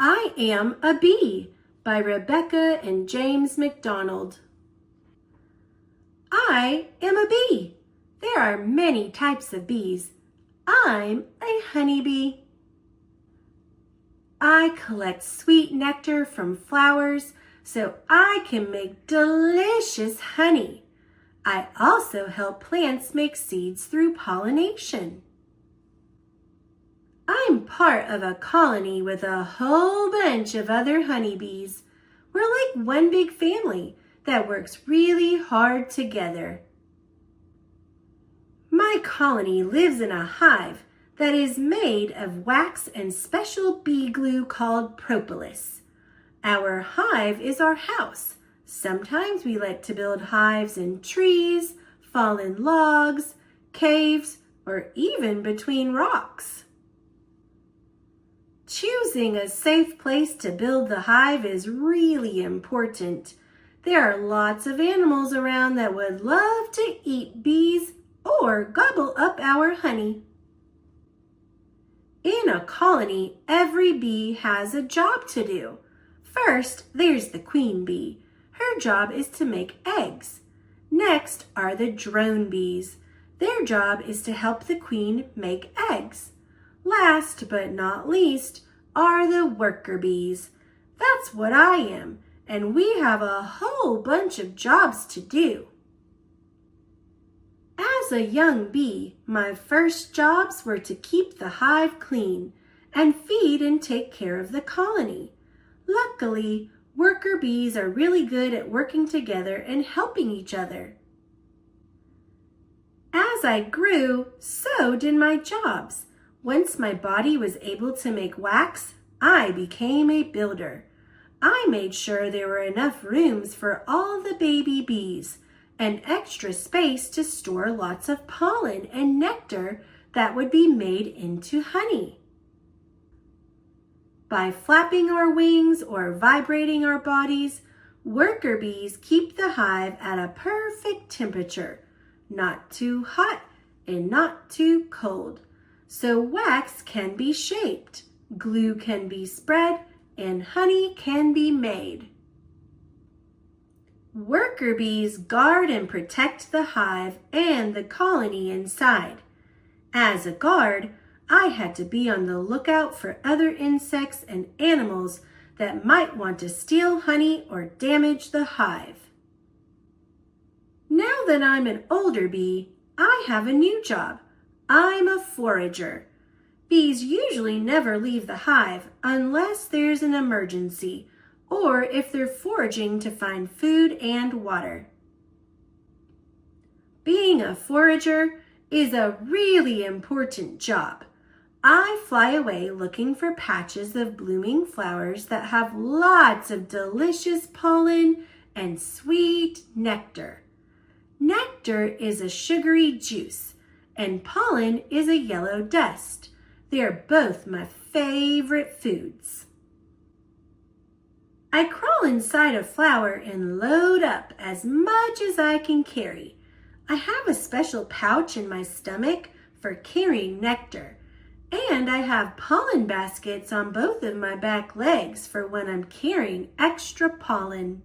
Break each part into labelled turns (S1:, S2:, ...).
S1: I Am a Bee by Rebecca and James McDonald. I am a bee. There are many types of bees. I'm a honeybee. I collect sweet nectar from flowers so I can make delicious honey. I also help plants make seeds through pollination. I'm part of a colony with a whole bunch of other honeybees. We're like one big family that works really hard together. My colony lives in a hive that is made of wax and special bee glue called propolis. Our hive is our house. Sometimes we like to build hives in trees, fallen logs, caves, or even between rocks. Choosing a safe place to build the hive is really important. There are lots of animals around that would love to eat bees or gobble up our honey. In a colony, every bee has a job to do. First, there's the queen bee. Her job is to make eggs. Next are the drone bees. Their job is to help the queen make eggs. Last but not least are the worker bees. That's what I am, and we have a whole bunch of jobs to do. As a young bee, my first jobs were to keep the hive clean and feed and take care of the colony. Luckily, worker bees are really good at working together and helping each other. As I grew, so did my jobs. Once my body was able to make wax, I became a builder. I made sure there were enough rooms for all the baby bees and extra space to store lots of pollen and nectar that would be made into honey. By flapping our wings or vibrating our bodies, worker bees keep the hive at a perfect temperature, not too hot and not too cold. So wax can be shaped, glue can be spread, and honey can be made. Worker bees guard and protect the hive and the colony inside. As a guard, I had to be on the lookout for other insects and animals that might want to steal honey or damage the hive. Now that I'm an older bee, I have a new job. I'm a forager. Bees usually never leave the hive unless there's an emergency or if they're foraging to find food and water. Being a forager is a really important job. I fly away looking for patches of blooming flowers that have lots of delicious pollen and sweet nectar. Nectar is a sugary juice, and pollen is a yellow dust. They're both my favorite foods. I crawl inside a flower and load up as much as I can carry. I have a special pouch in my stomach for carrying nectar, and I have pollen baskets on both of my back legs for when I'm carrying extra pollen.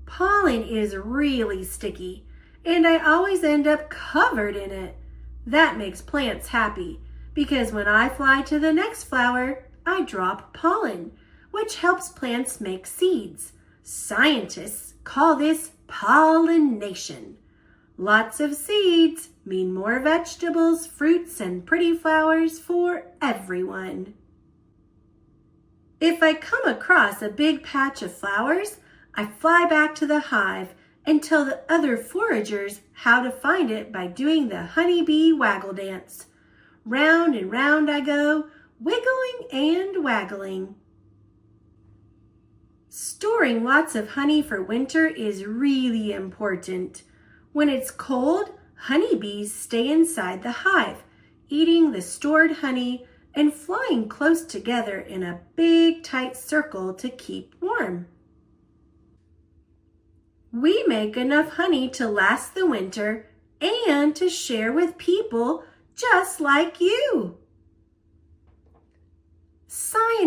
S1: Pollen is really sticky, and I always end up covered in it. That makes plants happy because when I fly to the next flower, I drop pollen, which helps plants make seeds. Scientists call this pollination. Lots of seeds mean more vegetables, fruits, and pretty flowers for everyone. If I come across a big patch of flowers, I fly back to the hive and tell the other foragers how to find it by doing the honeybee waggle dance. Round and round I go, wiggling and waggling. Storing lots of honey for winter is really important. When it's cold, honeybees stay inside the hive, eating the stored honey and flying close together in a big tight circle to keep warm. We make enough honey to last the winter and to share with people just like you.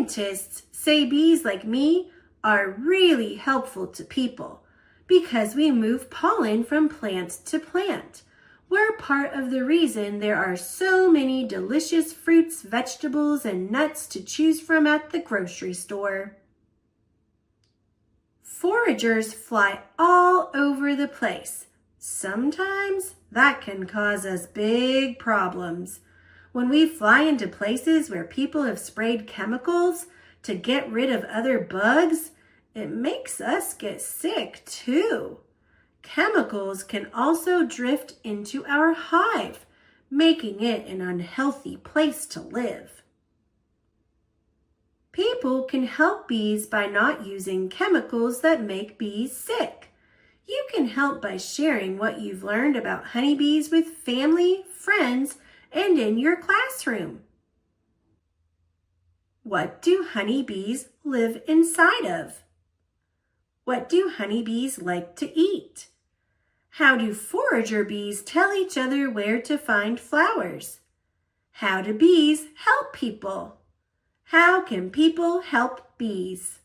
S1: Scientists say bees like me are really helpful to people because we move pollen from plant to plant. We're part of the reason there are so many delicious fruits, vegetables, and nuts to choose from at the grocery store. Foragers fly all over the place. Sometimes that can cause us big problems. When we fly into places where people have sprayed chemicals to get rid of other bugs, it makes us get sick too. Chemicals can also drift into our hive, making it an unhealthy place to live. People can help bees by not using chemicals that make bees sick. You can help by sharing what you've learned about honeybees with family, friends, and in your classroom. What do honeybees live inside of? What do honeybees like to eat? How do forager bees tell each other where to find flowers? How do bees help people? How can people help bees?